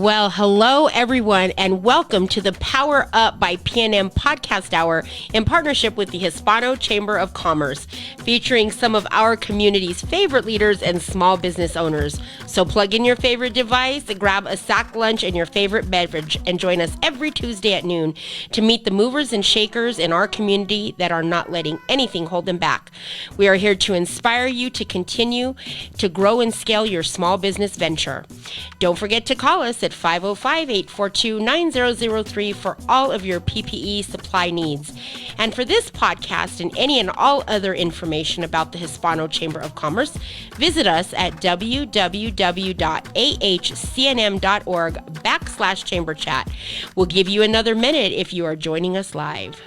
Well, hello everyone, and welcome to the Power Up by PNM podcast hour in partnership with the Hispano Chamber of Commerce, featuring some of our community's favorite leaders and small business owners. So plug in your favorite device, grab a sack lunch and your favorite beverage, and join us every Tuesday at noon to meet the movers and shakers in our community that are not letting anything hold them back. We are here to inspire you to continue to grow and scale your small business venture. Don't forget to call us at 505-842-9003 for all of your PPE supply needs. And for this podcast and any and all other information about the Hispano Chamber of Commerce, visit us at www.ahcnm.org/chamber chat. We'll give you another minute if you are joining us live.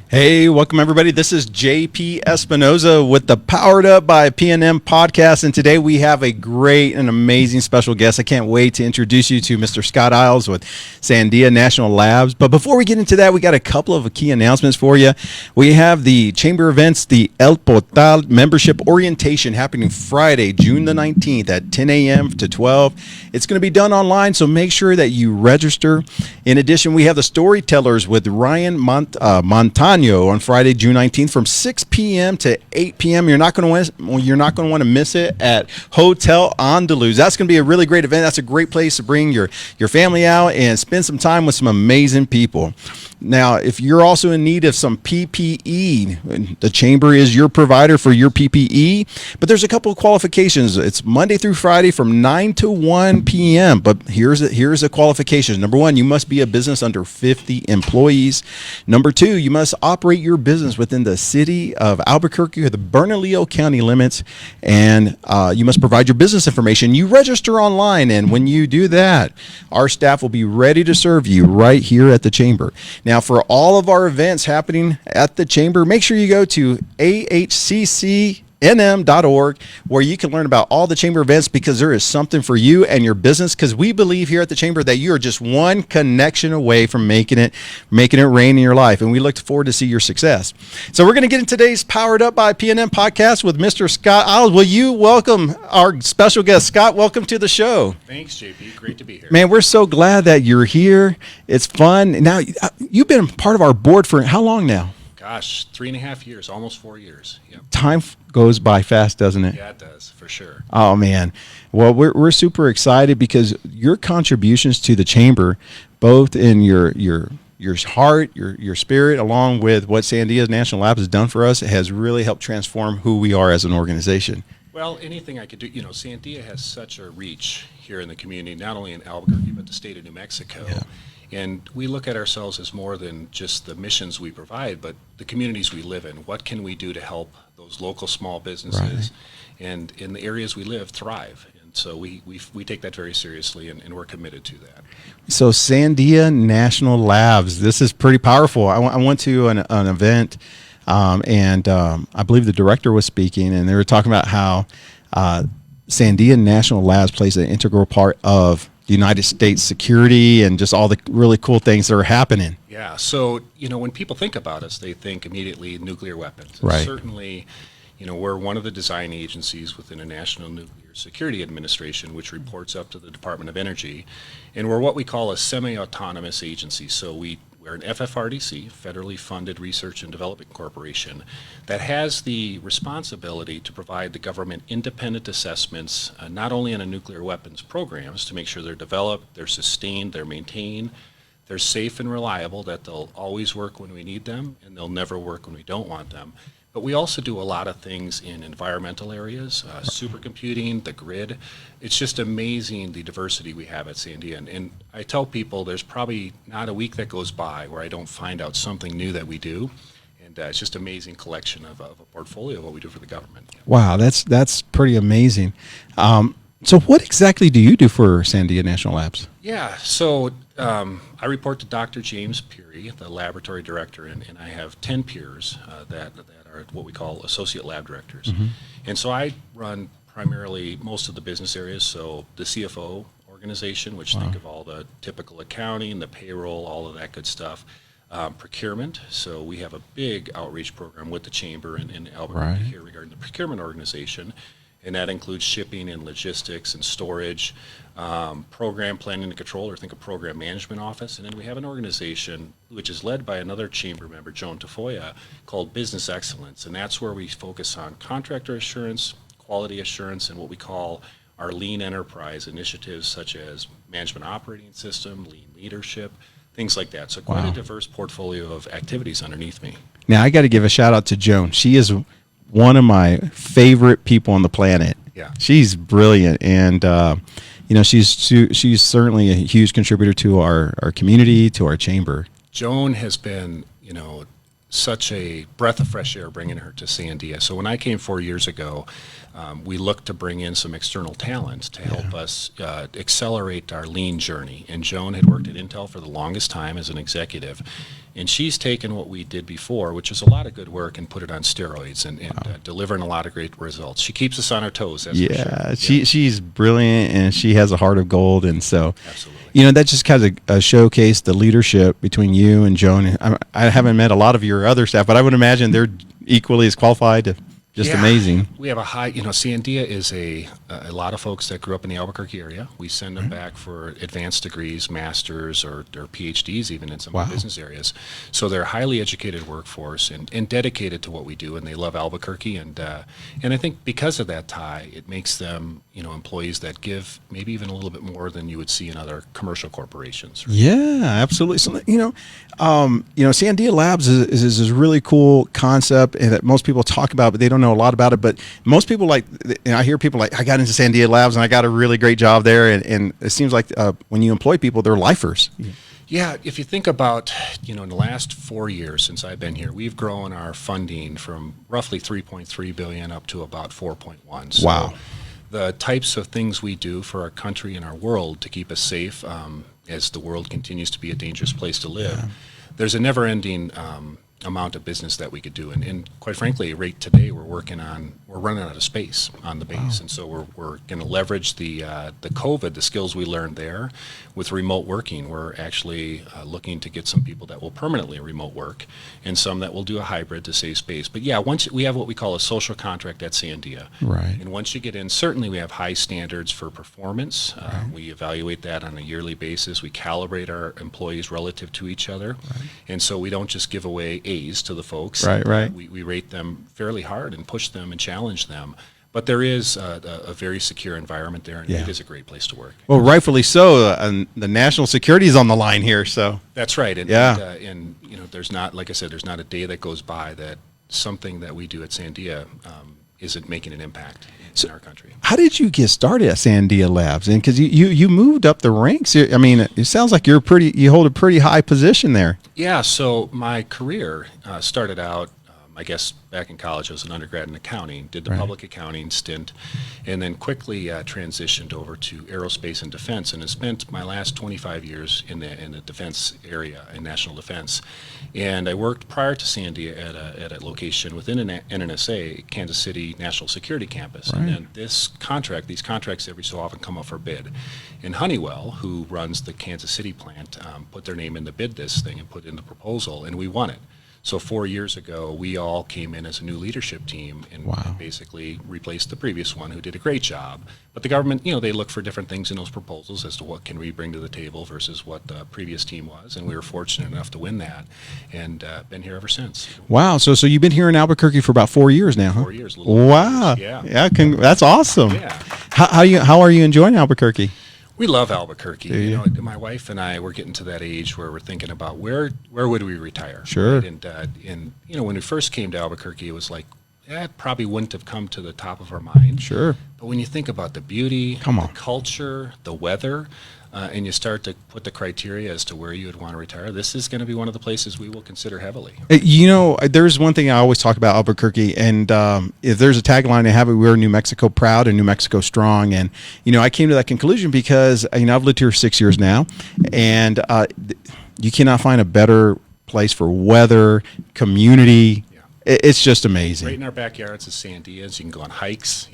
Hey, welcome everybody. This is JP Espinoza with the Powered Up by PNM podcast, and today we have a great and amazing special guest. I can't wait to introduce you to Mr. Scott Aeilts with Sandia National Labs. But before we get into that, we got a couple of key announcements for you. We have the Chamber events, the El Portal membership orientation happening Friday, June the 19th at 10 a.m. to 12. It's going to be done online, so make sure that you register. In addition, we have the Storytellers with Ryan Montano on Friday, June 19th from 6 p.m. to 8 p.m. You're not going to want to miss it at Hotel Andaluz. That's going to be a really great event. That's a great place to bring your family out and spend some time with some amazing people. Now, if you're also in need of some PPE, the Chamber is your provider for your PPE, but there's a couple of qualifications. It's Monday through Friday from 9 to 1 p.m., but here's the qualifications. Number one, you must be a business under 50 employees. Number two, you must operate your business within the city of Albuquerque or the Bernalillo County limits, and you must provide your business information. You register online, and when you do that, our staff will be ready to serve you right here at the Chamber. Now, for all of our events happening at the Chamber, make sure you go to ahcnm.org, where you can learn about all the Chamber events, because there is something for you and your business, because we believe here at the Chamber that you are just one connection away from making it rain in your life, and we look forward to see your success. So we're going to get into today's Powered Up by PNM podcast with Mr. Scott Aeilts. Will you welcome our special guest? Scott, welcome to the show. Thanks, JP. Great to be here. Man, we're so glad that you're here. It's fun. Now, you've been part of our board for how long now? Gosh, 3.5 years, almost 4 years. Yep. Time goes by fast, doesn't it? Yeah, it does, for sure. Oh, man. Well, we're super excited because your contributions to the Chamber, both in your heart, your spirit, along with what Sandia National Labs has done for us, has really helped transform who we are as an organization. Well, anything I could do, Sandia has such a reach here in the community, not only in Albuquerque, but the state of New Mexico. Yeah. And we look at ourselves as more than just the missions we provide, but the communities we live in. What can we do to help those local small businesses, right, and in the areas we live, thrive? And so we take that very seriously, and we're committed to that. So Sandia National Labs, this is pretty powerful. I went to an event, and I believe the director was speaking, and they were talking about how Sandia National Labs plays an integral part of the United States security and just all the really cool things that are happening. Yeah, so, when people think about us, they think immediately nuclear weapons. And right. Certainly, we're one of the design agencies within the National Nuclear Security Administration, which reports up to the Department of Energy. And we're what we call a semi-autonomous agency. So we're an FFRDC, federally funded research and development corporation, that has the responsibility to provide the government independent assessments, not only on a nuclear weapons programs, to make sure they're developed, they're sustained, they're maintained, they're safe and reliable, that they'll always work when we need them, and they'll never work when we don't want them. But we also do a lot of things in environmental areas, supercomputing, the grid. It's just amazing the diversity we have at Sandia. And I tell people there's probably not a week that goes by where I don't find out something new that we do. And it's just an amazing collection of a portfolio of what we do for the government. Wow, that's pretty amazing. So what exactly do you do for Sandia National Labs? Yeah, so I report to Dr. James Peary, the laboratory director, and I have 10 peers that are what we call associate lab directors. Mm-hmm. And so I run primarily most of the business areas, so the CFO organization, which think of all the typical accounting, the payroll, all of that good stuff. procurement. So we have a big outreach program with the Chamber in Albuquerque Right. here regarding the procurement organization. And that includes shipping and logistics and storage, program planning and control, or think of program management office. And then we have an organization which is led by another chamber member, Joan Tafoya, called Business Excellence. And that's where we focus on contractor assurance, quality assurance, and what we call our lean enterprise initiatives, such as management operating system, lean leadership, things like that. So quite Wow. a diverse portfolio of activities underneath me. Now I got to give a shout out to Joan. She is one of my favorite people on the planet. Yeah. She's brilliant, and she's certainly a huge contributor to our community, to our chamber. Joan has been, such a breath of fresh air bringing her to Sandia. So when I came 4 years ago, we looked to bring in some external talent to help us accelerate our lean journey. And Joan had worked at Intel for the longest time as an executive. And she's taken what we did before, which is a lot of good work, and put it on steroids and delivering a lot of great results. She keeps us on our toes, that's for sure. She's brilliant, and she has a heart of gold. And so, Absolutely. that just kind of showcased the leadership between you and Joan. I haven't met a lot of your other staff, but I would imagine they're equally as qualified. Just amazing. We have a high, Sandia is a lot of folks that grew up in the Albuquerque area. We send them back for advanced degrees, masters, or PhDs even in some of the business areas. So they're a highly educated workforce and dedicated to what we do, and they love Albuquerque. And I think because of that tie, it makes them, employees that give maybe even a little bit more than you would see in other commercial corporations. Right? Yeah, absolutely. So, Sandia Labs is a really cool concept, and that most people talk about, but they don't know a lot about it. But most people I hear people like, I got into Sandia Labs and I got a really great job there. And it seems like when you employ people, they're lifers. Yeah, if you think about, in the last 4 years since I've been here, we've grown our funding from roughly $3.3 billion up to about 4.1. So Wow. the types of things we do for our country and our world to keep us safe as the world continues to be a dangerous place to live, there's a never-ending amount of business that we could do. And quite frankly, right today, we're running out of space on the base. And so we're going to leverage the COVID, the skills we learned there with remote working. We're actually looking to get some people that will permanently remote work and some that will do a hybrid to save space. But yeah, once we have what we call a social contract at Sandia. Right. And once you get in, certainly we have high standards for performance. We evaluate that on a yearly basis. We calibrate our employees relative to each other. And so we don't just give away A's to the folks. Right. We rate them fairly hard and push them and challenge them. But there is a very secure environment there, and it is a great place to work. Well, rightfully so. And the national security is on the line here. So That's right. And there's not, like I said, there's not a day that goes by that something that we do at Sandia isn't making an impact in our country. how did you get started at Sandia Labs? And because you moved up the ranks. I mean, it sounds like you hold a pretty high position there. Yeah, so my career started out, I guess, back in college. I was an undergrad in accounting, did the public accounting stint, and then quickly transitioned over to aerospace and defense, and have spent my last 25 years in the defense area, in national defense. And I worked prior to Sandia at a location within an NNSA, Kansas City National Security Campus. And then these contracts every so often come up for bid. And Honeywell, who runs the Kansas City plant, put their name in the bid this thing and put in the proposal, and we won it. So 4 years ago, we all came in as a new leadership team and basically replaced the previous one who did a great job. But the government, they look for different things in those proposals as to what can we bring to the table versus what the previous team was. And we were fortunate enough to win that and been here ever since. Wow. So you've been here in Albuquerque for about 4 years now, huh? 4 years. A little over 4 years. Yeah. That's awesome. Yeah. How are you enjoying Albuquerque? We love Albuquerque. My wife and I were getting to that age where we're thinking about where would we retire. Sure. Right? And when we first came to Albuquerque, it was like, it probably wouldn't have come to the top of our mind. Sure. But when you think about the beauty, the culture, the weather, and you start to put the criteria as to where you would want to retire, this is going to be one of the places we will consider heavily. There's one thing I always talk about Albuquerque, and if there's a tagline I have it, we're New Mexico proud and New Mexico strong. And, I came to that conclusion because, I've lived here 6 years now, and you cannot find a better place for weather, community. It's just amazing. Right in our backyards is Sandias. You can go on hikes.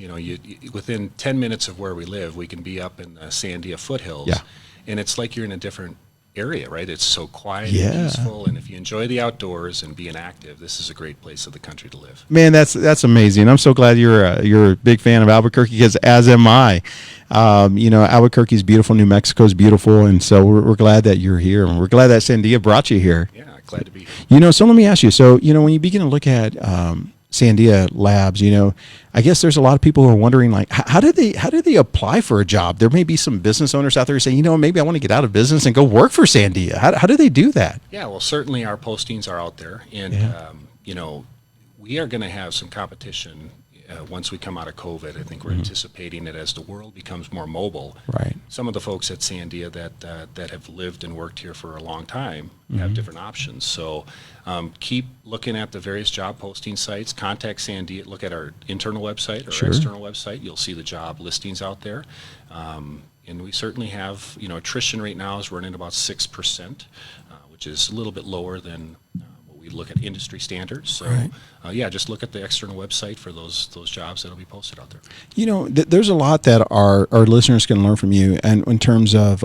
Within 10 minutes of where we live, we can be up in the Sandia foothills. Yeah. And it's like you're in a different area, right? It's so quiet Yeah. and peaceful, and if you enjoy the outdoors and being active, this is a great place of the country to live. Man, that's amazing. I'm so glad you're a big fan of Albuquerque, because as am I. Albuquerque is beautiful. New Mexico is beautiful, and so we're glad that you're here, and we're glad that Sandia brought you here. Yeah, glad to be here. So let me ask you. So when you begin to look at Sandia Labs, I guess there's a lot of people who are wondering, like, how do they apply for a job? There may be some business owners out there who say, maybe I want to get out of business and go work for Sandia. How do they do that? Yeah, well, certainly our postings are out there, and we are going to have some competition once we come out of COVID. I think we're anticipating that as the world becomes more mobile, Right. some of the folks at Sandia that have lived and worked here for a long time have different options. So keep looking at the various job posting sites. Contact Sandia. Look at our internal website or Sure. external website. You'll see the job listings out there. And we certainly have, attrition right now is running about 6%, which is a little bit lower than what we look at industry standards. So, Right. Just look at the external website for those jobs that'll be posted out there. There's a lot that our listeners can learn from you, and in terms of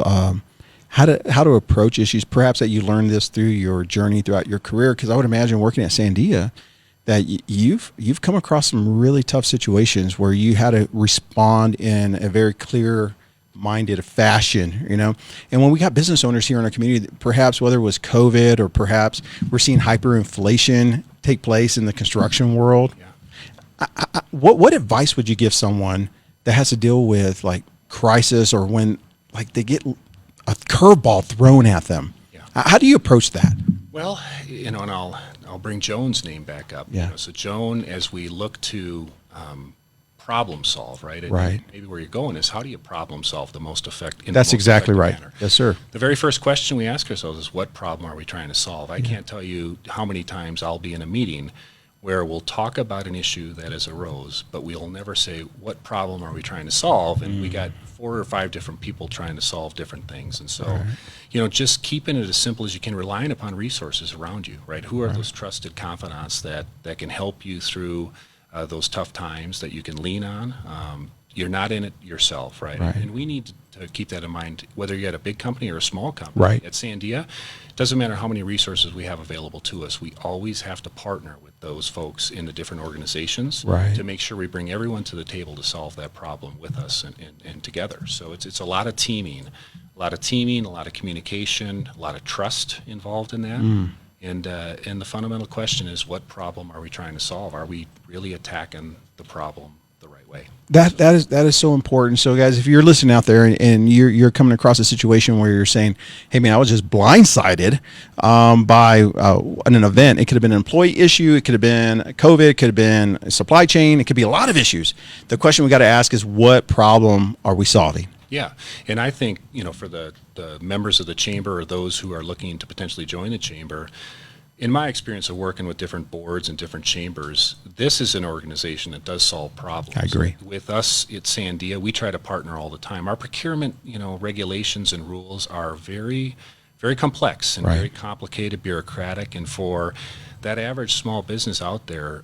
how to approach issues. Perhaps that you learned this through your journey throughout your career, because I would imagine working at Sandia that you've come across some really tough situations where you had to respond in a very clear-minded fashion, And when we got business owners here in our community, perhaps whether it was COVID or perhaps we're seeing hyperinflation take place in the construction world. Yeah. What advice would you give someone that has to deal with like crisis, or when like they get a curveball thrown at them? Yeah. How do you approach that? Well, and I'll bring Joan's name back up. Yeah. So Joan, as we look to problem solve, right? And Right. maybe where you're going is, how do you problem solve the most effective? That's exactly right. Yes, sir. The very first question we ask ourselves is, what problem are we trying to solve? I can't tell you how many times I'll be in a meeting where we'll talk about an issue that has arose, but we'll never say, what problem are we trying to solve? And we got 4 or 5 different people trying to solve different things. And so, just keeping it as simple as you can, relying upon resources around you, right? Who are those trusted confidants that can help you through those tough times that you can lean on? You're not in it yourself, right? Right. And we need to keep that in mind, whether you're at a big company or a small company. Right. At Sandia, it doesn't matter how many resources we have available to us. We always have to partner with those folks in the different organizations Right. to make sure we bring everyone to the table to solve that problem with us and together. So it's a lot of teaming, a lot of communication, a lot of trust involved in that. And the fundamental question is, what problem are we trying to solve? Are we really attacking the problem the right way? That is so important. So, guys, if you're listening out there and you're coming across a situation where you're saying, "Hey, man, I was just blindsided by an event," it could have been an employee issue, it could have been COVID, it could have been supply chain, it could be a lot of issues. The question we got to ask is, what problem are we solving? Yeah, and I think, for the members of the chamber or those who are looking to potentially join the chamber, in my experience of working with different boards and different chambers, this is an organization that does solve problems. I agree. With us at Sandia, we try to partner all the time. Our procurement, regulations and rules are very, very complex and Right. very complicated, bureaucratic, and for that average small business out there,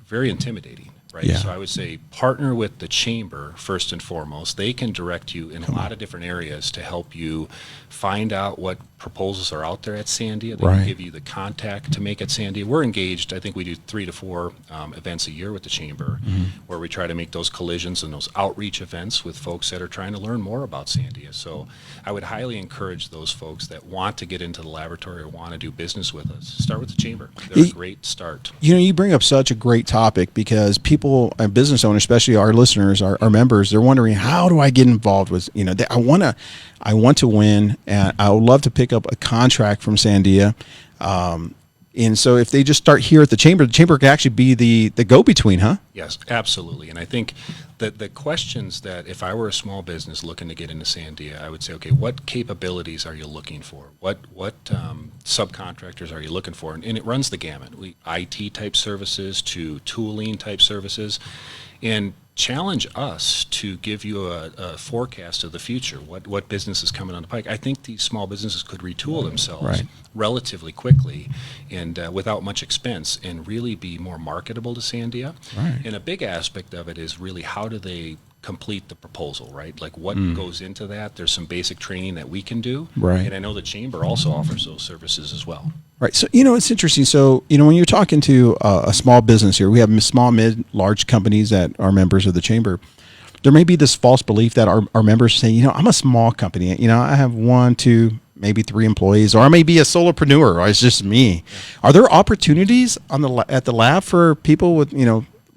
very intimidating. Right. Yeah. So I would say partner with the chamber first and foremost. They can direct you in a lot of different areas to help you find out what proposals are out there at Sandia. They Right. can give you the contact to make at Sandia. We're engaged. I think we do 3 to 4 events a year with the chamber, where we try to make those collisions and those outreach events with folks that are trying to learn more about Sandia. So I would highly encourage those folks that want to get into the laboratory or want to do business with us, start with the chamber. They're a great start. You bring up such a great topic, because people and business owners, especially our listeners, our members, they're wondering, how do I get involved with, I want to win, and I would love to pick up a contract from Sandia. And so if they just start here at the chamber could actually be the go-between, huh? Yes, absolutely. And I think that the questions that, if I were a small business looking to get into Sandia, I would say, okay, what capabilities are you looking for? What subcontractors are you looking for? And it runs the gamut. IT type services to tooling type services, and challenge us to give you a forecast of the future. What business is coming on the pike? I think these small businesses could retool themselves Right. relatively quickly and without much expense, and really be more marketable to Sandia. Right. And a big aspect of it is really, how do they complete the proposal, right? Like what goes into that. There's some basic training that we can do. Right. And I know the chamber also offers those services as well. Right. So, it's interesting. So, when you're talking to a small business here, we have small, mid, large companies that are members of the chamber. There may be this false belief that our members say, I'm a small company. I have 1, 2, maybe 3 employees, or I may be a solopreneur, or it's just me. Yeah. Are there opportunities at the lab for people with,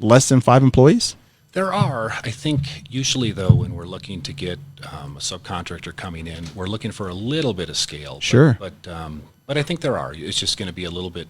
less than 5 employees? There are. I think usually, though, when we're looking to get a subcontractor coming in, we're looking for a little bit of scale. Sure. But I think there are. It's just going to be a little bit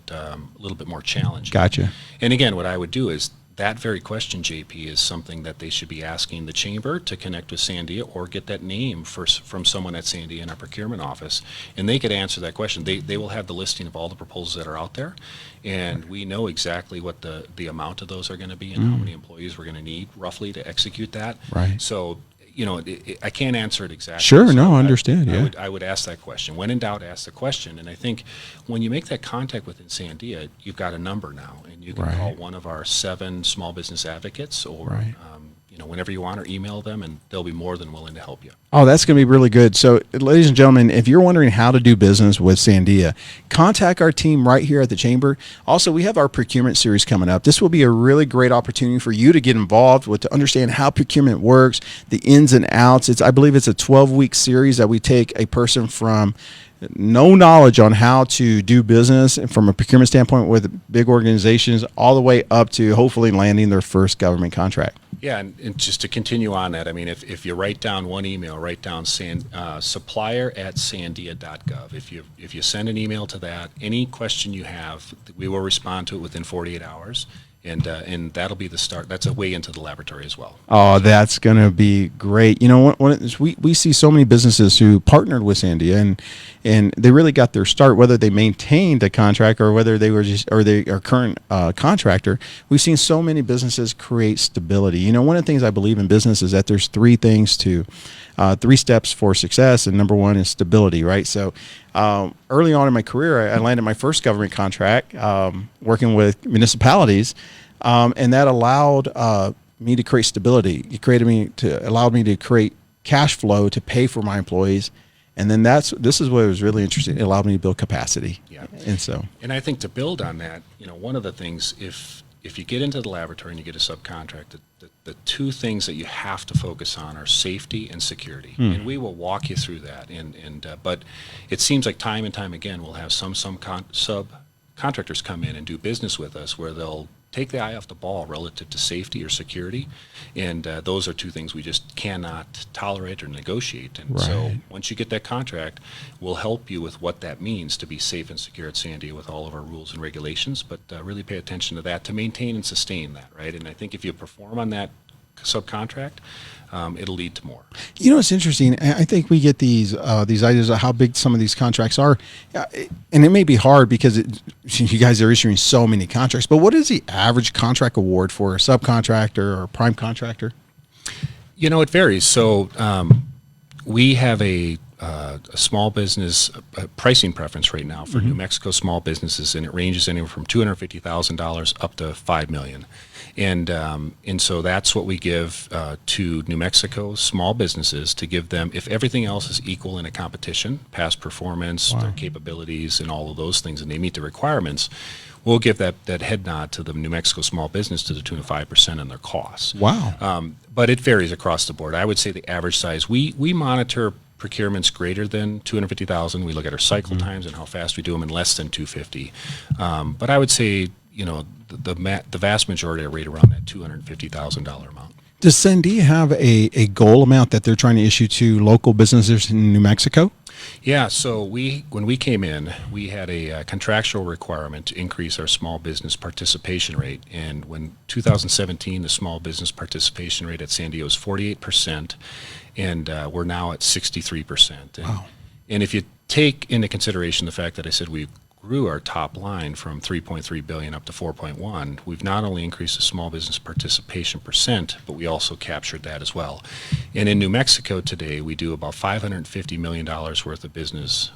more challenging. Gotcha. And again, what I would do is that very question, JP, is something that they should be asking the chamber to connect with Sandia or get that name from someone at Sandia in our procurement office, and they could answer that question. They will have the listing of all the proposals that are out there, and we know exactly what the amount of those are going to be and how many employees we're going to need roughly to execute that. Right. So, I can't answer it exactly. Sure, so no, I understand. I would ask that question. When in doubt, ask the question. And I think when you make that contact within Sandia, you've got a number now, and you can call one of our 7 small business advocates, or whenever you want, or email them, and they'll be more than willing to help you. Oh, that's going to be really good. So, ladies and gentlemen, if you're wondering how to do business with Sandia, contact our team right here at the chamber. Also, we have our procurement series coming up. This will be a really great opportunity for you to get involved with, to understand how procurement works, the ins and outs. I believe it's a 12-week series that we take a person from no knowledge on how to do business from a procurement standpoint with big organizations all the way up to hopefully landing their first government contract. Yeah, and just to continue on that, I mean, if you write down one email, write down supplier@sandia.gov. If you send an email to that, any question you have, we will respond to it within 48 hours. And that'll be the start. That's a way into the laboratory as well. Oh, that's going to be great. We see so many businesses who partnered with Sandia and they really got their start, whether they maintained a contract or whether they were they are current contractor. We've seen so many businesses create stability. One of the things I believe in business is that there's 3 steps for success, and number 1 is stability, right? So early on in my career, I landed my first government contract working with municipalities, and that allowed me to create stability. It allowed me to create cash flow to pay for my employees, and then this is what was really interesting. It allowed me to build capacity. Yeah, and I think to build on that, one of the things, if you get into the laboratory and you get a subcontract, the 2 things that you have to focus on are safety and security. And we will walk you through that. But it seems like time and time again we'll have some subcontractors come in and do business with us where they'll take the eye off the ball relative to safety or security, and those are 2 things we just cannot tolerate or negotiate. And so once you get that contract, we'll help you with what that means to be safe and secure at Sandia with all of our rules and regulations, but really pay attention to that to maintain and sustain that, right? And I think if you perform on that subcontract, it'll lead to more. It's interesting. I think we get these ideas of how big some of these contracts are, and it may be hard because you guys are issuing so many contracts. But what is the average contract award for a subcontractor or prime contractor? It varies. So we have a small business pricing preference right now for New Mexico small businesses, and it ranges anywhere from $250,000 up to $5 million. And so that's what we give to New Mexico small businesses, to give them, if everything else is equal in a competition, past performance, their capabilities, and all of those things, and they meet the requirements, we'll give that head nod to the New Mexico small business to the tune of 5% on their costs. Wow. But it varies across the board. I would say the average size, we monitor procurements greater than $250,000. We look at our cycle times and how fast we do them in less than $250,000. But I would say, the vast majority are right around that $250,000 amount. Does Sandia have a goal amount that they're trying to issue to local businesses in New Mexico? Yeah, so when we came in, we had a contractual requirement to increase our small business participation rate. And when 2017, the small business participation rate at Sandia was 48%, and we're now at 63%. Wow. And if you take into consideration the fact that I said we grew our top line from $3.3 billion up to $4.1, we've not only increased the small business participation percent, but we also captured that as well. And in New Mexico today, we do about $550 million worth of business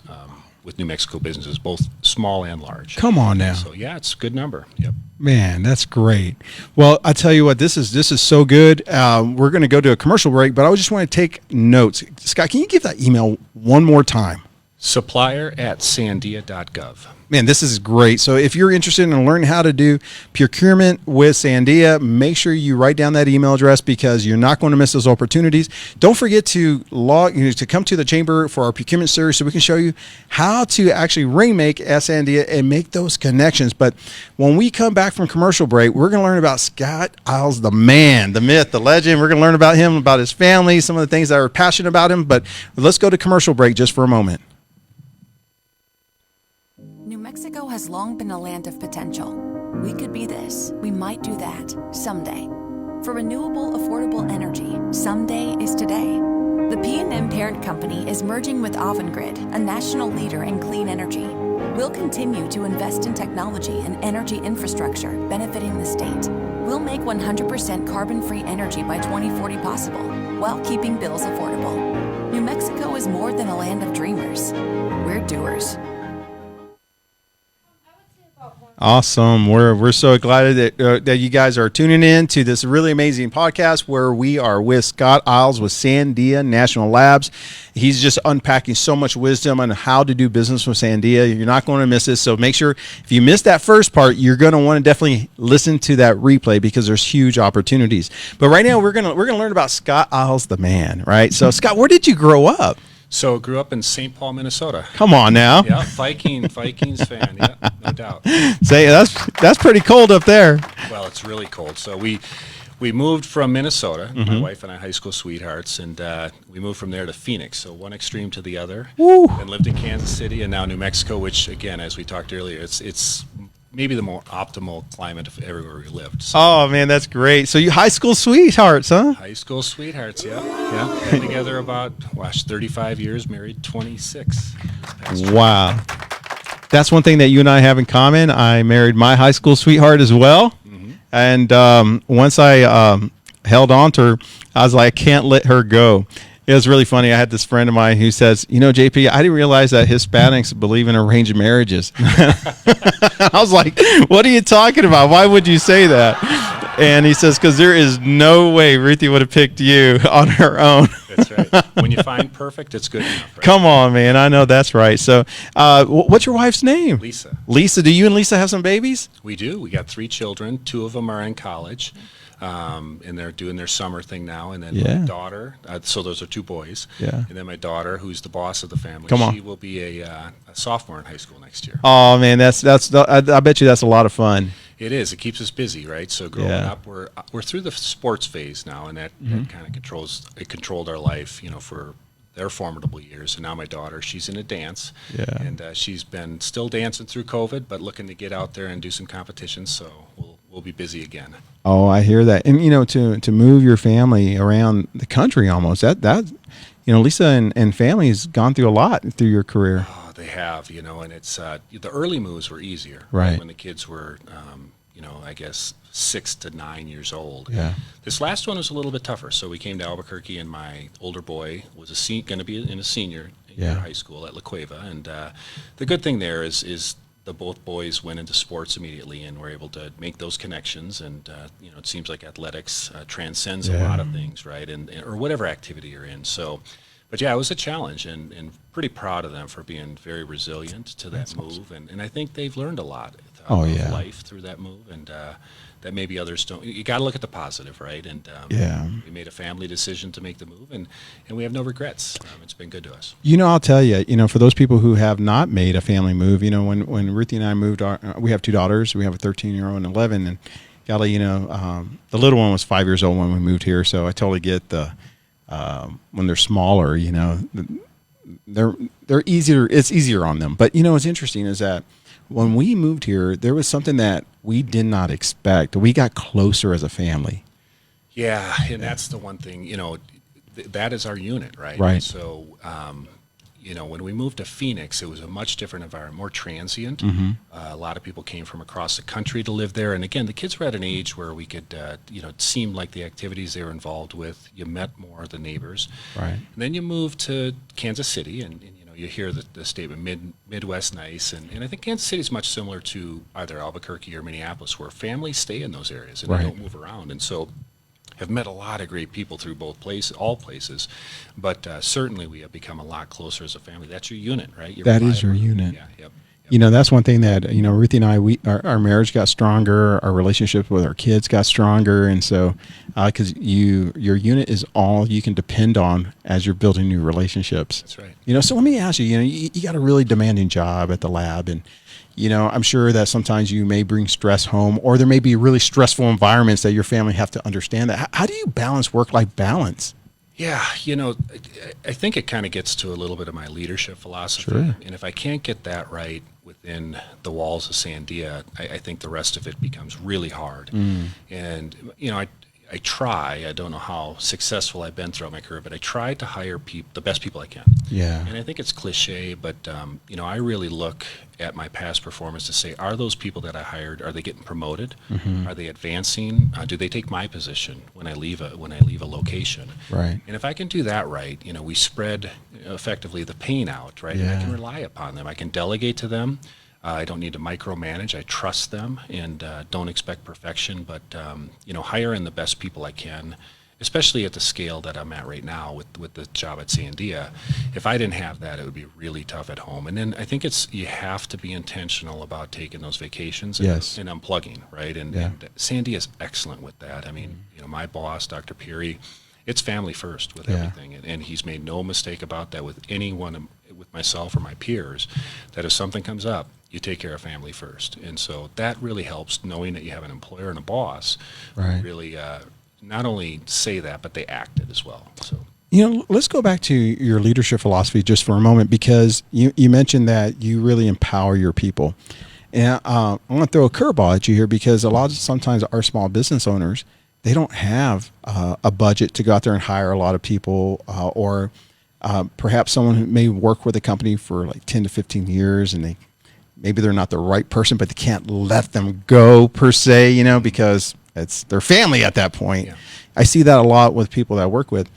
with New Mexico businesses, both small and large. Come on now. So yeah, it's a good number. Yep. Man, that's great. Well, I tell you what, this is so good. We're going to go to a commercial break, but I just want to take notes. Scott, can you give that email one more time? supplier@sandia.gov. Man, this is great. So if you're interested in learning how to do procurement with Sandia, make sure you write down that email address because you're not going to miss those opportunities. Don't forget to to come to the chamber for our procurement series so we can show you how to actually remake at Sandia and make those connections. But when we come back from commercial break, we're going to learn about Scott Aeilts, the man, the myth, the legend. We're going to learn about him, about his family, some of the things that are passionate about him. But let's go to commercial break just for a moment. New Mexico has long been a land of potential. We could be this, we might do that, someday. For renewable, affordable energy, someday is today. The PNM parent company is merging with Avangrid, a national leader in clean energy. We'll continue to invest in technology and energy infrastructure benefiting the state. We'll make 100% carbon-free energy by 2040 possible, while keeping bills affordable. New Mexico is more than a land of dreamers. We're doers. Awesome. We're so glad that you guys are tuning in to this really amazing podcast where we are with Scott Aeilts with Sandia National Labs. He's just unpacking so much wisdom on how to do business with Sandia. You're not going to miss this. So make sure if you missed that first part, you're going to want to definitely listen to that replay because there's huge opportunities. But right now we're going to learn about Scott Aeilts, the man, right? So Scott, where did you grow up? So grew up in St. Paul, Minnesota. Come on now. Yeah, Vikings fan. Yeah, no doubt. Say that's pretty cold up there. Well, it's really cold. So we moved from Minnesota, my wife and I, high school sweethearts, and we moved from there to Phoenix. So one extreme to the other. Woo. And lived in Kansas City and now New Mexico, which again, as we talked earlier, it's maybe the more optimal climate of everywhere we lived. So. Oh man, that's great. So you high school sweethearts, huh? High school sweethearts, yeah. Been together about 35 years, married 26. Wow. That's one thing that you and I have in common. I married my high school sweetheart as well. Mm-hmm. And once I held on to her, I was like, I can't let her go. It was really funny. I had this friend of mine who says, JP, I didn't realize that Hispanics believe in arranged marriages. I was like, what are you talking about? Why would you say that? And he says, because there is no way Ruthie would have picked you on her own. That's right. When you find perfect, it's good enough. Right? Come on, man. I know that's right. So what's your wife's name? Lisa. Lisa, do you and Lisa have some babies? We do. We got 3 children. 2 of them are in college. And they're doing their summer thing now. And then my daughter, so those are 2 boys. Yeah. And then my daughter, who's the boss of the family, she will be a sophomore in high school next year. Oh man, that's I bet you that's a lot of fun. It is. It keeps us busy, right? So growing up, we're through the sports phase now, and that kind of controlled our life, for their formidable years. And now my daughter, she's into dance, and she's been still dancing through COVID, but looking to get out there and do some competitions. So we'll be busy again. Oh, I hear that. And to move your family around the country almost, that Lisa and family has gone through a lot through your career. Oh, they have, and it's the early moves were easier, right? When the kids were I guess 6 to 9 years old. Yeah. This last one was a little bit tougher. So we came to Albuquerque, and my older boy was going to be in a senior in high school at La Cueva. And the good thing there is both boys went into sports immediately and were able to make those connections. And it seems like athletics transcends a lot of things, right? Or whatever activity you're in. So. But yeah, it was a challenge, and pretty proud of them for being very resilient to that move. Awesome. And I think they've learned a lot of life through that move, and that maybe others don't. You got to look at the positive, right? And we made a family decision to make the move, and we have no regrets. It's been good to us. I'll tell you, for those people who have not made a family move, when Ruthie and I moved, we have 2 daughters. We have a 13-year-old and 11, and golly, the little one was 5 years old when we moved here, so I totally get the. When they're smaller, they're easier. It's easier on them. But what's interesting is that when we moved here, there was something that we did not expect. We got closer as a family. Yeah, and that's the one thing. That is our unit, right? Right. So, when we moved to Phoenix, it was a much different environment, more transient. A lot of people came from across the country to live there. And again, the kids were at an age where we could, it seemed like the activities they were involved with, you met more of the neighbors. Right. And then you moved to Kansas City, and you hear the statement Midwest nice, and I think Kansas City is much similar to either Albuquerque or Minneapolis, where families stay in those areas and Right. they don't move around. And so have met a lot of great people through all places, but certainly we have become a lot closer as a family. That's your unit, right? That is your unit. Yeah, yep. You know, that's one thing that, you know, Ruthie and I, our marriage got stronger, our relationship with our kids got stronger. And so, because your unit is all you can depend on as you're building new relationships. That's right. You know, so let me ask you, you got a really demanding job at the lab. And, you know, I'm sure that sometimes you may bring stress home, or there may be really stressful environments that your family have to understand that. How do you balance work-life balance? Yeah, I think it kind of gets to a little bit of my leadership philosophy. Sure. And if I can't get that right within the walls of Sandia, I think the rest of it becomes really hard. And, I try, I don't know how successful I've been throughout my career, but I try to hire the best people I can. Yeah. And I think it's cliche, but, I really look at my past performance to say, are those people that I hired, are they getting promoted? Are they advancing? Do they take my position when I leave a location? Right. And if I can do that right, we spread effectively the pain out, right? And I Yeah. can rely upon them. I can delegate to them. I don't need to micromanage. I trust them and don't expect perfection, but hire in the best people I can, especially at the scale that I'm at right now with the job at Sandia. If I didn't have that, it would be really tough at home. And then I think you have to be intentional about taking those vacations and, Yes. and unplugging, right? And Sandia is excellent with that. I mean, my boss, Dr. Peary, it's family first with everything, and he's made no mistake about that with anyone, with myself or my peers, that if something comes up, you take care of family first. And so that really helps, knowing that you have an employer and a boss Right. who really not only say that, but they act it as well. So. Let's go back to your leadership philosophy just for a moment, because you mentioned that you really empower your people. And I'm going to throw a curveball at you here, because sometimes our small business owners, they don't have a budget to go out there and hire a lot of people, or perhaps someone who may work with a company for like 10 to 15 years, and maybe they're not the right person, but they can't let them go per se, because it's their family at that point. Yeah. I see that a lot with people that I work with.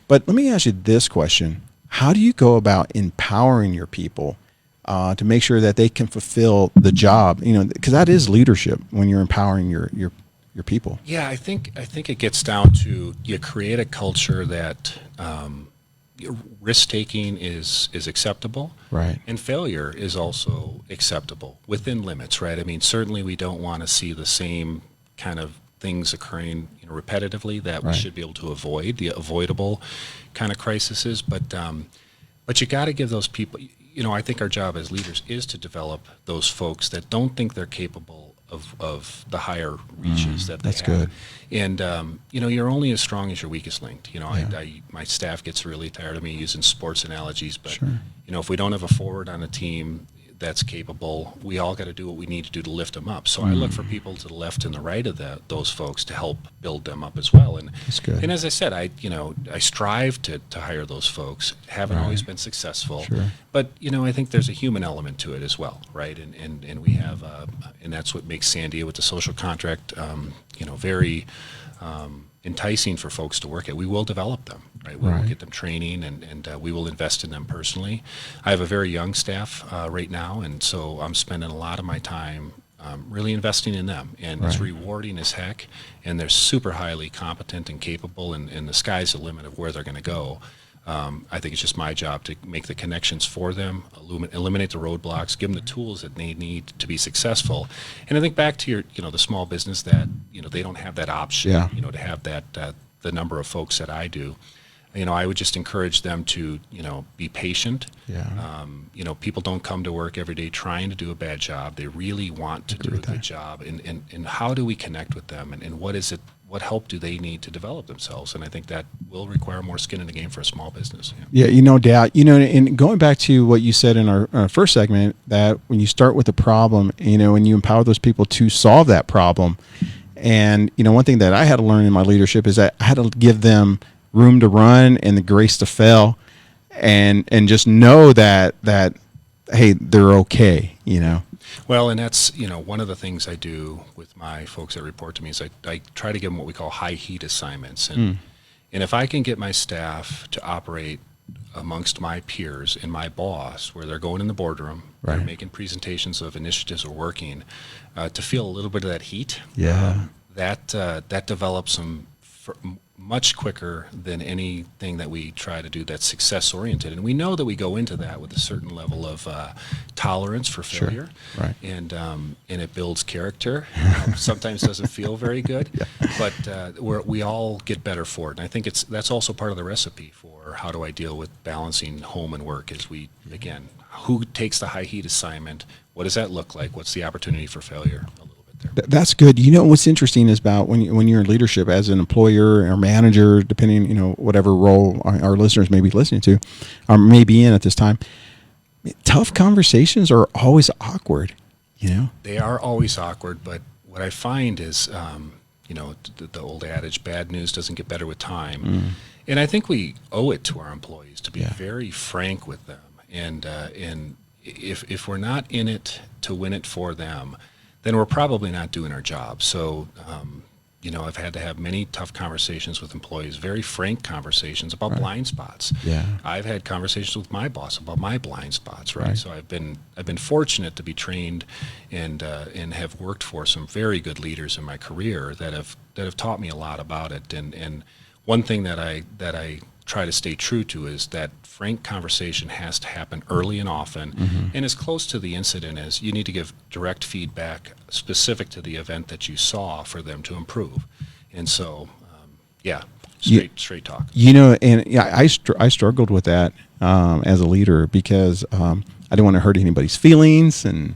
But let me ask you this question. How do you go about empowering your people to make sure that they can fulfill the job? Because that is leadership, when you're empowering your people. Yeah, I think it gets down to, you create a culture that risk taking is acceptable, Right. and failure is also acceptable within limits, right? I mean, certainly we don't want to see the same kind of things occurring repetitively that we Right. should be able to avoid, the avoidable kind of crises, but you got to give those people, I think our job as leaders is to develop those folks that don't think they're capable of the higher reaches that they that's have. good. And you're only as strong as your weakest link. My staff gets really tired of me using sports analogies, but Sure. if we don't have a forward on a team that's capable, we all got to do what we need to do to lift them up. So I look for people to the left and the right of those folks to help build them up as well. And That's good. And as I said, I strive to hire those folks. Haven't Right. always been successful, Sure. but I think there's a human element to it as well, right? And we have, and that's what makes Sandia with the social contract, very enticing for folks to work at. We will develop them, right? We will Right. get them training, and we will invest in them personally. I have a very young staff right now, and so I'm spending a lot of my time really investing in them, and it's Right. rewarding as heck, and they're super highly competent and capable, and the sky's the limit of where they're going to go. I think it's just my job to make the connections for them, eliminate the roadblocks, give them the tools that they need to be successful. And I think back to your, the small business that, they don't have that option, Yeah. to have that, the number of folks that I do. I would just encourage them to, be patient. Yeah. People don't come to work every day trying to do a bad job. They really want to do a good job. And how do we connect with them? And what help do they need to develop themselves? And I think that will require more skin in the game for a small business. Yeah, no doubt. And going back to what you said in our first segment, that when you start with a problem, and you empower those people to solve that problem. And, one thing that I had to learn in my leadership is that I had to give them room to run and the grace to fail, and just know that, hey, they're okay, Well, and that's, one of the things I do with my folks that report to me is I try to give them what we call high heat assignments. And if I can get my staff to operate amongst my peers and my boss, where they're going in the boardroom, Right. they're making presentations of initiatives we're working, to feel a little bit of that heat. Yeah. That develops some much quicker than anything that we try to do that's success oriented, and we know that we go into that with a certain level of tolerance for failure. Right. And it builds character. Sometimes doesn't feel very good, but we all get better for it. And I think that's also part of the recipe for how do I deal with balancing home and work. Is again, who takes the high heat assignment? What does that look like? What's the opportunity for failure? A little bit there. That's good. You know, what's interesting is about when you're in leadership as an employer or manager, depending, whatever role our listeners may be listening to or may be in at this time, tough conversations are always awkward, They are always awkward, but what I find is, the old adage, bad news doesn't get better with time. And I think we owe it to our employees to be very frank with them. And if we're not in it to win it for them, then we're probably not doing our job. So, I've had to have many tough conversations with employees, very frank conversations about blind spots. Yeah. I've had conversations with my boss about my blind spots, right? So I've been fortunate to be trained and have worked for some very good leaders in my career that have taught me a lot about it. And one thing that I try to stay true to is that frank conversation has to happen early and often, and as close to the incident as you need to give direct feedback specific to the event that you saw for them to improve. And so, straight talk. I struggled with that as a leader because I didn't want to hurt anybody's feelings, and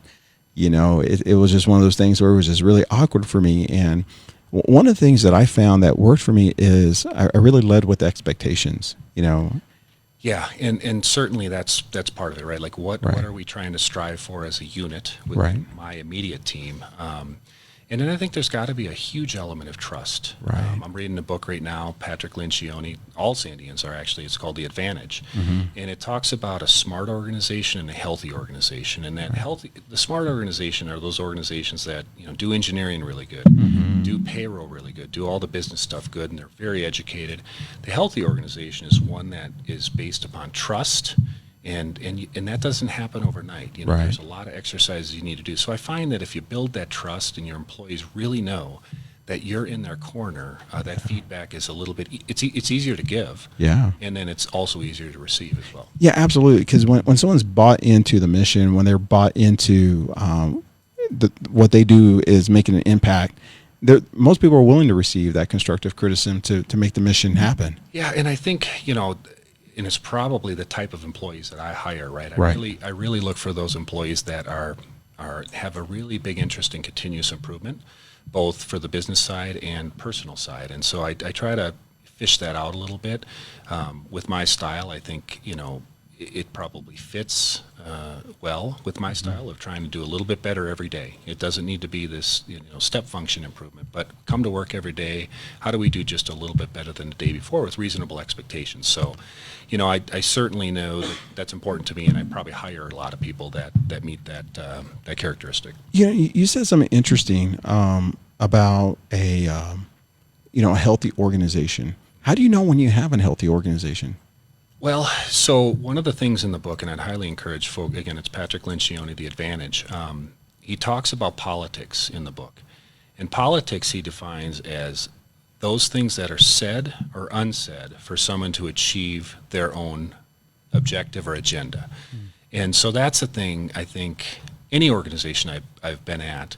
it was just one of those things where it was just really awkward for me. And one of the things that I found that worked for me is I really led with expectations, Yeah, and certainly that's part of it, right? Like what are we trying to strive for as a unit with my immediate team? And then I think there's got to be a huge element of trust. Right. I'm reading a book right now, Patrick Lencioni, all Sandians are actually, it's called The Advantage. And it talks about a smart organization and a healthy organization. And that the smart organization are those organizations that, do engineering really good, do payroll really good, do all the business stuff good, and they're very educated. The healthy organization is one that is based upon trust. And that doesn't happen overnight. There's a lot of exercises you need to do. So I find that if you build that trust and your employees really know that you're in their corner, that feedback is a little bit, it's easier to give. Yeah. And then it's also easier to receive as well. Yeah, absolutely. Because when someone's bought into the mission, when they're bought into what they do is making an impact, most people are willing to receive that constructive criticism to make the mission happen. Yeah, and I think, and it's probably the type of employees that I hire, right? I really look for those employees that have a really big interest in continuous improvement, both for the business side and personal side. And so I try to fish that out a little bit. With my style, I think, it probably fits well with my style of trying to do a little bit better every day. It doesn't need to be this step function improvement, but come to work every day. How do we do just a little bit better than the day before with reasonable expectations? So, I certainly know that that's important to me, and I probably hire a lot of people that meet that characteristic. You said something interesting about a healthy organization. How do you know when you have a healthy organization? Well, so one of the things in the book, and I'd highly encourage folks, again, it's Patrick Lencioni, The Advantage. He talks about politics in the book. And politics he defines as those things that are said or unsaid for someone to achieve their own objective or agenda. And so that's the thing, I think, any organization I've been at,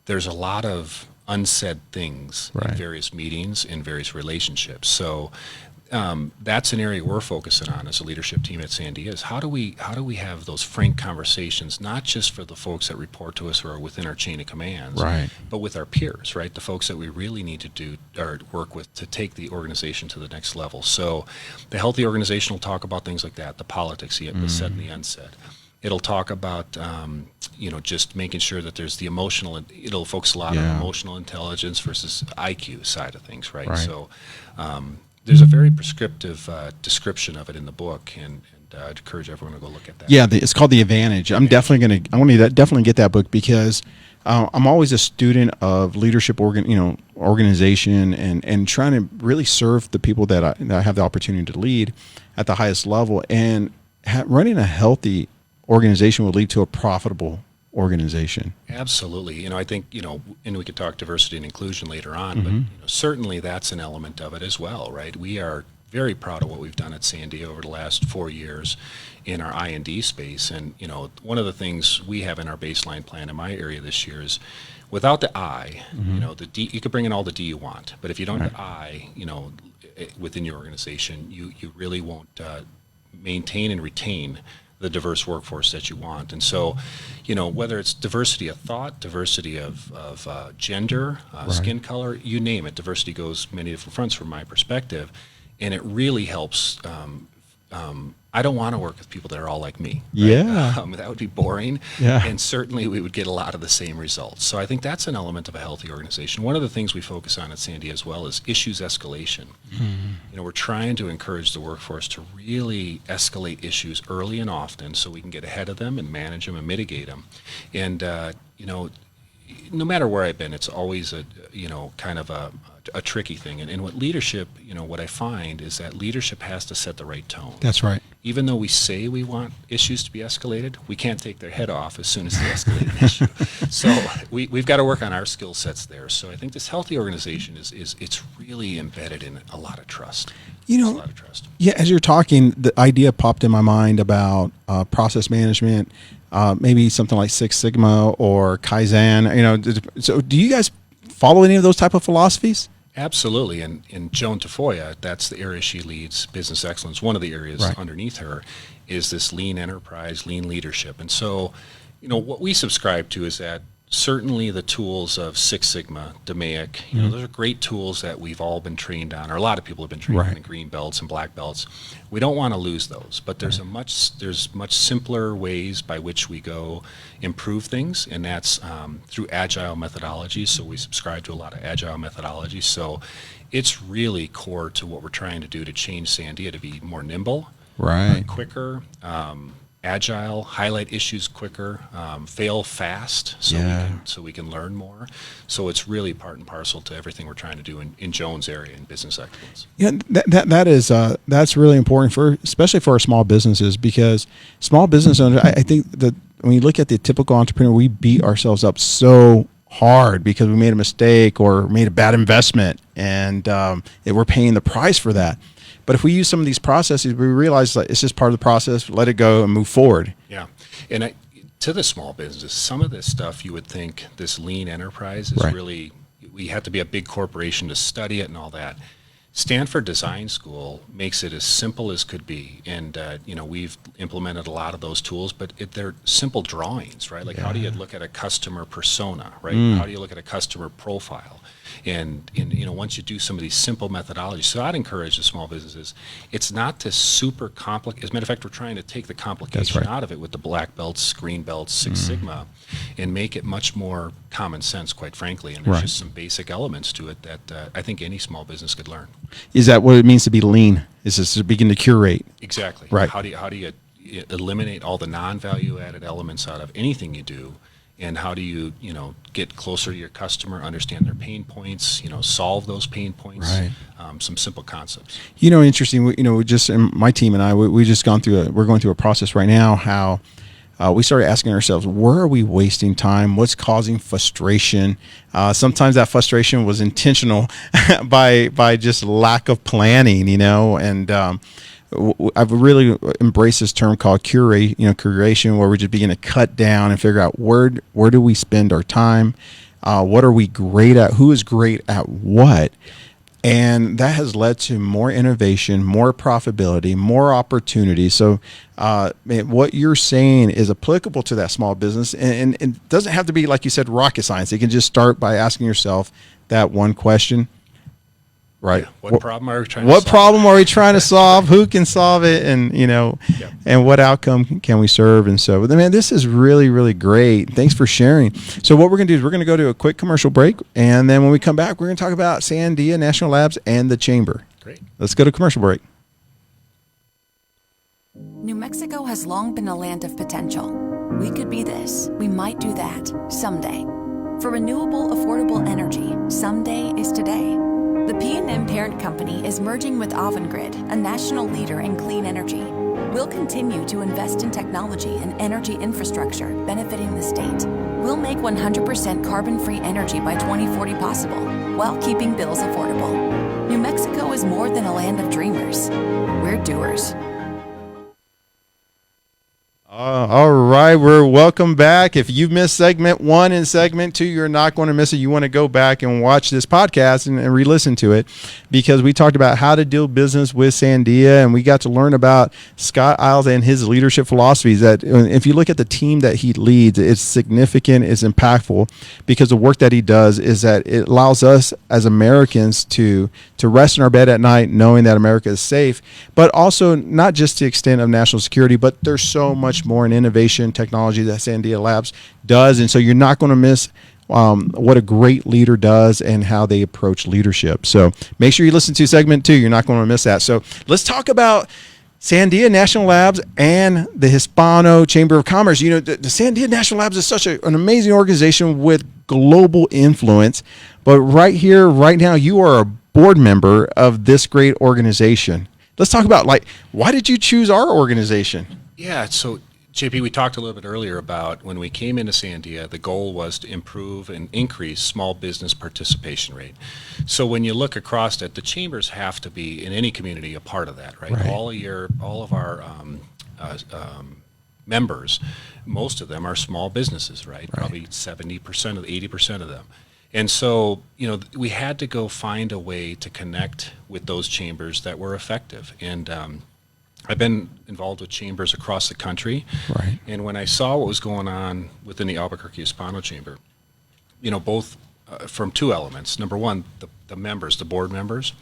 there's a lot of unsaid things in various meetings, in various relationships. So that's an area we're focusing on as a leadership team at Sandia is how do we have those frank conversations, not just for the folks that report to us or are within our chain of commands, but with our peers, right? The folks that we really need to do or work with to take the organization to the next level. So the healthy organization will talk about things like that, the politics, the said and the unsaid. It'll talk about, just making sure that there's the emotional, it'll focus a lot on emotional intelligence versus IQ side of things, right? So, there's a very prescriptive description of it in the book, and I'd encourage everyone to go look at that. Yeah, it's called The Advantage. I want to definitely get that book because I'm always a student of leadership organization and trying to really serve the people that I have the opportunity to lead at the highest level. And running a healthy organization will lead to a profitable organization. Absolutely. I think, and we could talk diversity and inclusion later on, but certainly that's an element of it as well, right? We are very proud of what we've done at Sandia over the last 4 years in our I&D space. And, one of the things we have in our baseline plan in my area this year is without the I, the D, you could bring in all the D you want, but if you don't have the I, within your organization, you really won't maintain and retain the diverse workforce that you want. And so, whether it's diversity of thought, diversity of gender, skin color, you name it, diversity goes many different fronts from my perspective. And it really helps. I don't want to work with people that are all like me. Right? Yeah. That would be boring. Yeah. And certainly we would get a lot of the same results. So I think that's an element of a healthy organization. One of the things we focus on at Sandia as well is issues escalation. We're trying to encourage the workforce to really escalate issues early and often so we can get ahead of them and manage them and mitigate them. And, no matter where I've been, it's always kind of a tricky thing. And what leadership, what I find is that leadership has to set the right tone. That's right. Even though we say we want issues to be escalated, we can't take their head off as soon as they escalate an issue. So we've got to work on our skill sets there. So I think this healthy organization it's really embedded in a lot of trust. A lot of trust. Yeah, as you're talking, the idea popped in my mind about process management, maybe something like Six Sigma or Kaizen. So do you guys follow any of those type of philosophies? Absolutely. And Joan Tafoya, that's the area she leads, business excellence. One of the areas underneath her is this lean enterprise, lean leadership. And so, what we subscribe to is that certainly the tools of Six Sigma, DMAIC, those are great tools that we've all been trained on, or a lot of people have been trained on in green belts and black belts. We don't want to lose those, but there's much simpler ways by which we go improve things, and that's through agile methodologies. So we subscribe to a lot of agile methodologies. So it's really core to what we're trying to do to change Sandia to be more nimble, quicker, agile, highlight issues quicker, fail fast, so we can learn more. So it's really part and parcel to everything we're trying to do in Joan's area in business excellence. Yeah, that's really important especially for our small businesses, because small business owners, I think that when you look at the typical entrepreneur, we beat ourselves up so hard because we made a mistake or made a bad investment, and we're paying the price for that. But if we use some of these processes, we realize that it's just part of the process, let it go and move forward. Yeah. And to the small business, some of this stuff you would think this lean enterprise is really, we have to be a big corporation to study it and all that. Stanford Design School makes it as simple as could be. And, we've implemented a lot of those tools, but they're simple drawings, right? Like how do you look at a customer persona, right? How do you look at a customer profile? And once you do some of these simple methodologies, so I'd encourage the small businesses, it's not this super complicated. As a matter of fact, we're trying to take the complication out of it with the black belts, green belts, Six Sigma, and make it much more common sense, quite frankly. And there's just some basic elements to it that I think any small business could learn. Is that what it means to be lean? Is this to begin to curate? Exactly. Right. How do you eliminate all the non-value added elements out of anything you do? And how do you, get closer to your customer, understand their pain points, solve those pain points, some simple concepts. Interesting. We just, my team and I, we're going through a process right now, how we started asking ourselves, where are we wasting time? What's causing frustration? Sometimes that frustration was intentional by just lack of planning, and I've really embraced this term called curation, where we just begin to cut down and figure out where do we spend our time, what are we great at, who is great at what, and that has led to more innovation, more profitability, more opportunity. So, what you're saying is applicable to that small business, and it doesn't have to be, like you said, rocket science. You can just start by asking yourself that one question. Right. Yeah. What problem are we trying to solve? Who can solve it? And, and what outcome can we serve? And so, man, this is really, really great. Thanks for sharing. So what we're going to do is we're going to go to a quick commercial break. And then when we come back, we're going to talk about Sandia National Labs and the Chamber. Great. Let's go to commercial break. New Mexico has long been a land of potential. We could be this. We might do that someday. For renewable, affordable energy, someday is today. The PNM parent company is merging with Avangrid, a national leader in clean energy. We'll continue to invest in technology and energy infrastructure benefiting the state. We'll make 100% carbon-free energy by 2040 possible, while keeping bills affordable. New Mexico is more than a land of dreamers. We're doers. All right, we're welcome back. If you've missed segment 1 and segment 2, you're not going to miss it. You want to go back and watch this podcast and re-listen to it, because we talked about how to do business with Sandia, and we got to learn about Scott Aeilts and his leadership philosophies. That if you look at the team that he leads, it's significant, it's impactful, because the work that he does is that it allows us as Americans to rest in our bed at night knowing that America is safe, but also not just to the extent of national security, but there's so much more in innovation technology that Sandia Labs does. And so you're not going to miss what a great leader does and how they approach leadership. So make sure you listen to segment 2. You're not going to miss that. So let's talk about Sandia National Labs and the Hispano Chamber of Commerce. You know, the Sandia National Labs is such an amazing organization with global influence. But right here, right now, you are a board member of this great organization. Let's talk about, why did you choose our organization? Yeah, so JP, we talked a little bit earlier about when we came into Sandia, the goal was to improve and increase small business participation rate. So when you look across it, the chambers have to be, in any community, a part of that, right? All of our members, most of them are small businesses, right? Probably 70% of 80% of them. And so, we had to go find a way to connect with those chambers that were effective. And I've been involved with chambers across the country. Right. And when I saw what was going on within the Albuquerque Hispano Chamber, both from two elements. Number one, the members, the board members.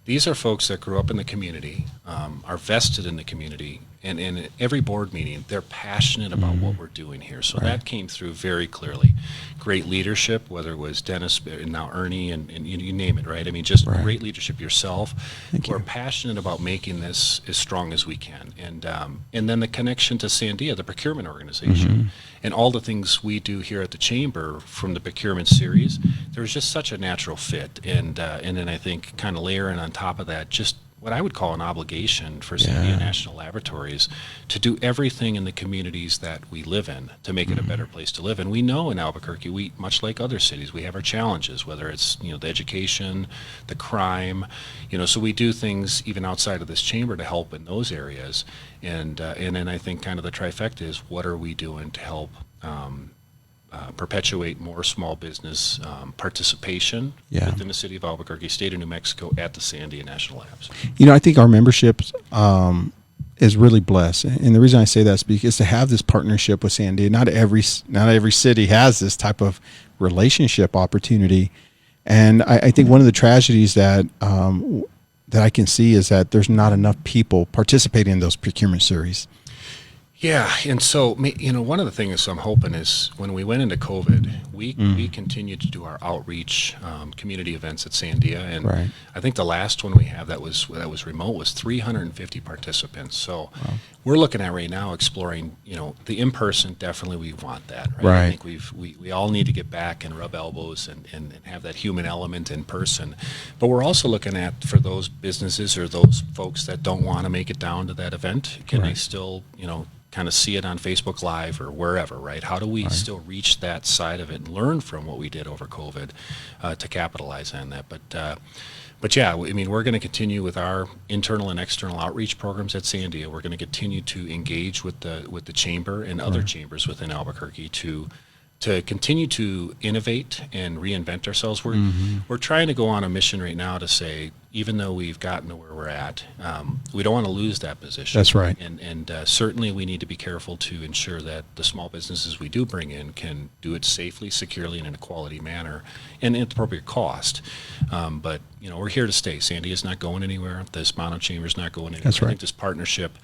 These are folks that grew up in the community, are vested in the community, and in every board meeting, they're passionate about what we're doing here. So that came through very clearly. Great leadership, whether it was Dennis and now Ernie and you name it, right? I mean, just great leadership yourself. We're passionate about making this as strong as we can. And then the connection to Sandia, the procurement organization, and all the things we do here at the Chamber from the procurement series, there's just such a natural fit. And then I think kind of layering on top of that, just what I would call an obligation for Sandia National Laboratories to do everything in the communities that we live in to make it a better place to live. And we know in Albuquerque, we, much like other cities, we have our challenges, whether it's the education, the crime, so we do things even outside of this chamber to help in those areas. And then I think kind of the trifecta is, what are we doing to help perpetuate more small business participation within the city of Albuquerque, state of New Mexico, at the Sandia National Labs. I think our membership is really blessed, and the reason I say that is because to have this partnership with Sandia, not every city has this type of relationship opportunity, and I think one of the tragedies that I can see is that there's not enough people participating in those procurement series. Yeah, and so one of the things I'm hoping is when we went into COVID, we continued to do our outreach community events at Sandia, and I think the last one we have that was remote was 350 participants. So we're looking at right now exploring, the in-person. Definitely, we want that. Right. I think we all need to get back and rub elbows and have that human element in person. But we're also looking at, for those businesses or those folks that don't want to make it down to that event, can they still kind of see it on Facebook Live or wherever, right? How do we still reach that side of it and learn from what we did over COVID to capitalize on that? But yeah, I mean, we're going to continue with our internal and external outreach programs at Sandia. We're going to continue to engage with the chamber and other chambers within Albuquerque to continue to innovate and reinvent ourselves. We're trying to go on a mission right now to say, even though we've gotten to where we're at, we don't want to lose that position. That's right. And certainly we need to be careful to ensure that the small businesses we do bring in can do it safely, securely, and in a quality manner, and at appropriate cost. But we're here to stay. Sandia is not going anywhere. The Hispano Chamber is not going anywhere. That's right. I think this partnership,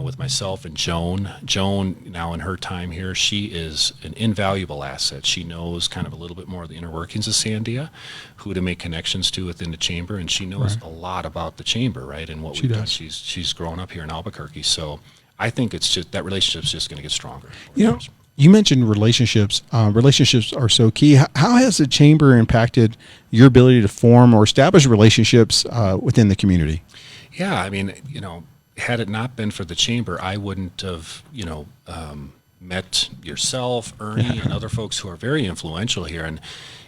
with myself and Joan, now in her time here, she is an invaluable asset. She knows kind of a little bit more of the inner workings of Sandia, who to make connections to within the chamber, and she knows a lot about the chamber, right, and what we've done. She's grown up here in Albuquerque, so I think it's just that relationship's just going to get stronger. You mentioned relationships. Relationships are so key. How has the chamber impacted your ability to form or establish relationships within the community? Yeah, I mean, had it not been for the chamber, I wouldn't have, met yourself, Ernie, and other folks who are very influential here.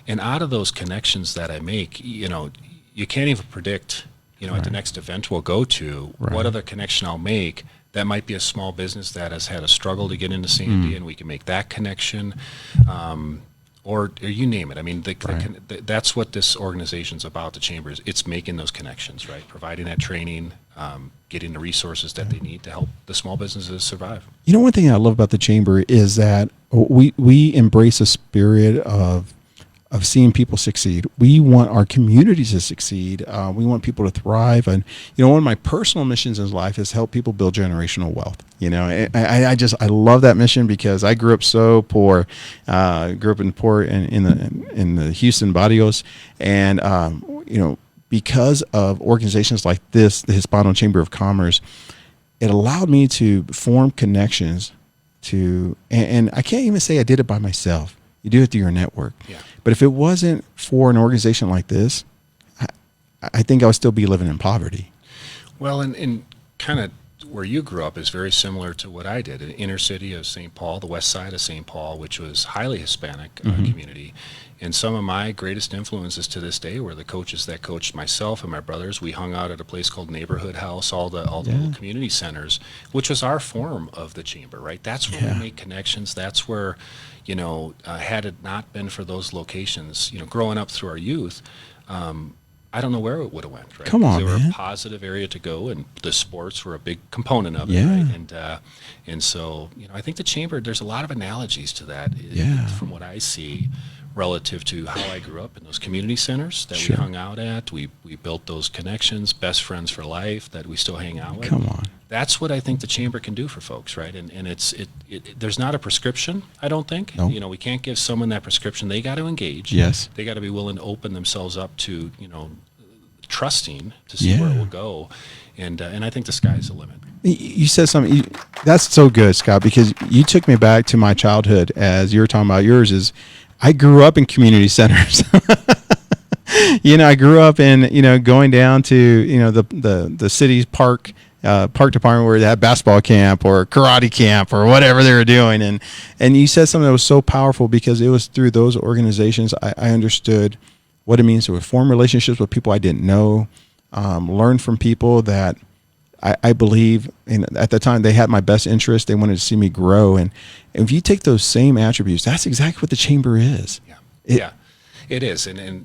And out of those connections that I make, you can't even predict, at the next event we'll go to, what other connection I'll make. That might be a small business that has had a struggle to get into Sandy, and we can make that connection, or you name it. I mean, that's what this organization's about. The chamber is it's making those connections, right? Providing that training, getting the resources that they need to help the small businesses survive. One thing I love about the chamber is that we embrace a spirit of seeing people succeed. We want our communities to succeed. We want people to thrive. And, one of my personal missions in life is help people build generational wealth. I love that mission because I grew up so poor, grew up in the Houston barrios. And, because of organizations like this, the Hispano Chamber of Commerce, it allowed me to form connections and I can't even say I did it by myself. You do it through your network. Yeah. But if it wasn't for an organization like this, I think I would still be living in poverty. Well, and kind of where you grew up is very similar to what I did. The inner city of St. Paul, the west side of St. Paul, which was highly Hispanic community. And some of my greatest influences to this day were the coaches that coached myself and my brothers. We hung out at a place called Neighborhood House, all the little community centers, which was our form of the chamber, right? That's where we make connections. That's where, had it not been for those locations, growing up through our youth, I don't know where it would have went. Right? Come on, they were man. a positive area to go, and the sports were a big component of it. Yeah. Right? And so, I think the chamber. There's a lot of analogies to that. From what I see, relative to how I grew up in those community centers that we hung out at. We built those connections, best friends for life that we still hang out with. Come on. That's what I think the chamber can do for folks, right? And there's not a prescription, I don't think. Nope. We can't give someone that prescription. They got to engage. Yes. They got to be willing to open themselves up to, trusting to see where it will go. And I think the sky's the limit. You said something that's so good, Scott, because you took me back to my childhood as you were talking about yours. Is I grew up in community centers. I grew up in, going down to, the city's park department where they had basketball camp or karate camp or whatever they were doing. And you said something that was so powerful because it was through those organizations I understood what it means to form relationships with people I didn't know, learn from people that I believe at the time they had my best interest. They wanted to see me grow. And if you take those same attributes, that's exactly what the chamber is. Yeah. It is. And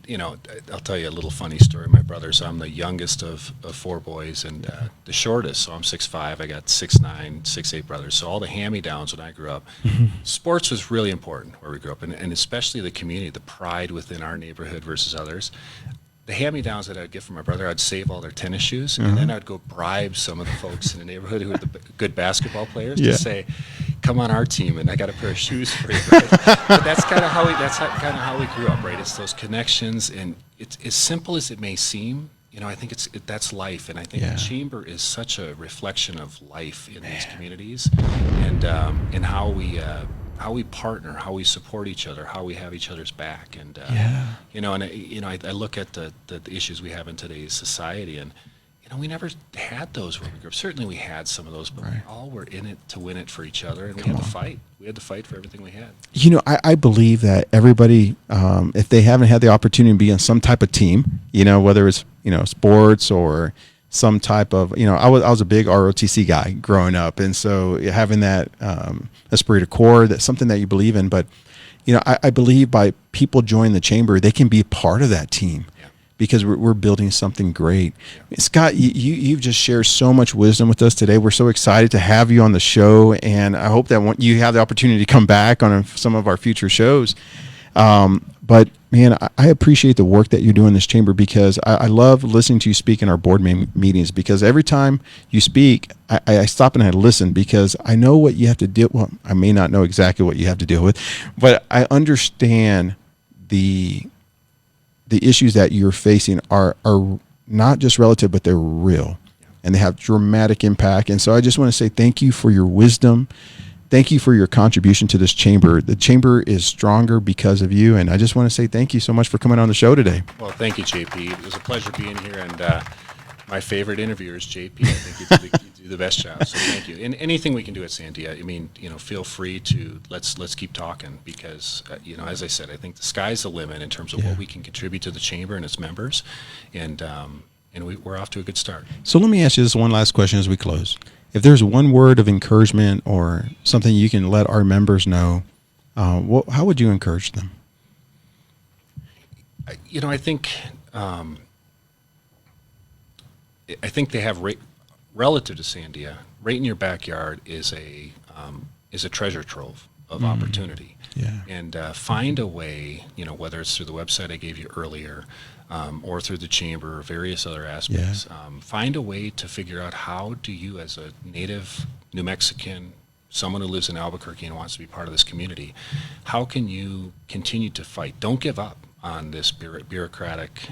I'll tell you a little funny story. My brothers, I'm the youngest of four boys and the shortest. So I'm 6'5". I got 6'9", 6'8" brothers. So all the hand-me-downs when I grew up, sports was really important where we grew up. And especially the community, the pride within our neighborhood versus others. The hand-me-downs that I'd get from my brother, I'd save all their tennis shoes, and then I'd go bribe some of the folks in the neighborhood who were the good basketball players to say, "Come on our team," and I got a pair of shoes for you. Right? But that's kind of how we grew up, right? It's those connections, and it's as simple as it may seem. I think that's life, and I think the chamber is such a reflection of life in these communities, and how we partner, how we support each other, how we have each other's back, and I look at the issues we have in today's society, and we never had those where we grew up. Certainly we had some of those, but we all were in it to win it for each other, and we had to fight. We had to fight for everything we had. I believe that everybody, if they haven't had the opportunity to be on some type of team, whether it's sports or some type of, I was a big ROTC guy growing up. And so having that esprit de corps, that's something that you believe in. But, I believe by people joining the chamber, they can be part of that team because we're building something great. Scott, you've just shared so much wisdom with us today. We're so excited to have you on the show. And I hope that you have the opportunity to come back on some of our future shows. But man, I appreciate the work that you do in this chamber because I love listening to you speak in our board meetings because every time you speak, I stop and I listen because I know what you have to deal with. Well, I may not know exactly what you have to deal with, but I understand the issues that you're facing are not just relative, but they're real and they have dramatic impact. And so I just want to say thank you for your wisdom Thank you for your contribution to this chamber. The chamber is stronger because of you, and I just want to say thank you so much for coming on the show today. Well, thank you, JP. It was a pleasure being here, and my favorite interviewer is JP. I think you do the best job, so thank you. And anything we can do at Sandia, I mean, feel free to let's keep talking because, as I said, I think the sky's the limit in terms of what we can contribute to the chamber and its members, and we're off to a good start. So let me ask you this one last question as we close. If there's one word of encouragement or something you can let our members know, how would you encourage them? I think they have relative to Sandia, right in your backyard is a treasure trove of opportunity. Yeah. And find a way, whether it's through the website I gave you earlier, or through the chamber or various other aspects, find a way to figure out how do you, as a native New Mexican, someone who lives in Albuquerque and wants to be part of this community, how can you continue to fight? Don't give up on this bureaucratic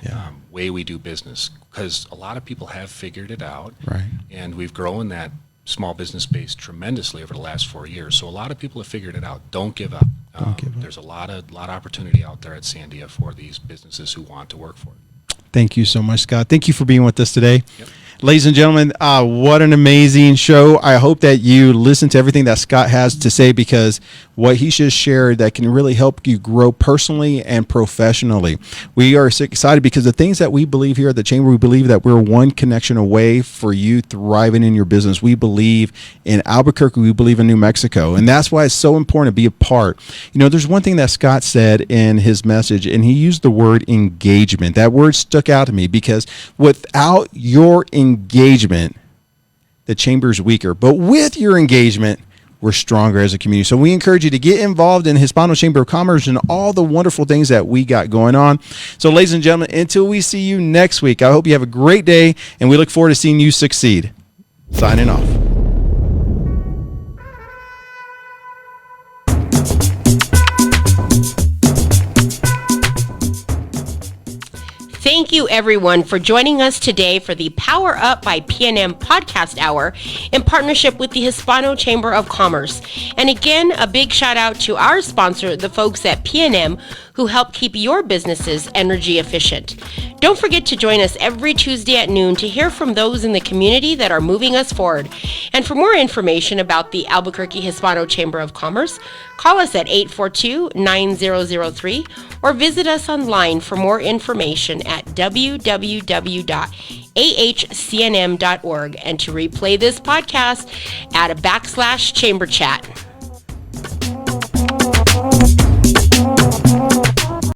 way we do business, because a lot of people have figured it out, right? And we've grown that small business base tremendously over the last 4 years. So a lot of people have figured it out. Don't give up. There's a lot of opportunity out there at Sandia for these businesses who want to work for it. Thank you so much, Scott. Thank you for being with us today. Yep. Ladies and gentlemen, what an amazing show. I hope that you listen to everything that Scott has to say, because what he just shared that can really help you grow personally and professionally. We are so excited because the things that we believe here at the Chamber, we believe that we're one connection away for you thriving in your business. We believe in Albuquerque. We believe in New Mexico. And that's why it's so important to be a part. There's one thing that Scott said in his message, and he used the word engagement. That word stuck out to me because without your engagement, the chamber's weaker. But with your engagement, we're stronger as a community. So we encourage you to get involved in Hispano Chamber of Commerce and all the wonderful things that we got going on. So ladies and gentlemen, until we see you next week, I hope you have a great day, and we look forward to seeing you succeed. Signing off. Thank you, everyone, for joining us today for the Power Up by PNM podcast hour in partnership with the Hispano Chamber of Commerce. And again, a big shout out to our sponsor, the folks at PNM, who help keep your businesses energy efficient. Don't forget to join us every Tuesday at noon to hear from those in the community that are moving us forward. And for more information about the Albuquerque Hispano Chamber of Commerce, call us at 842-9003 or visit us online for more information at www.ahcnm.org, and to replay this podcast, add a /chamber chat.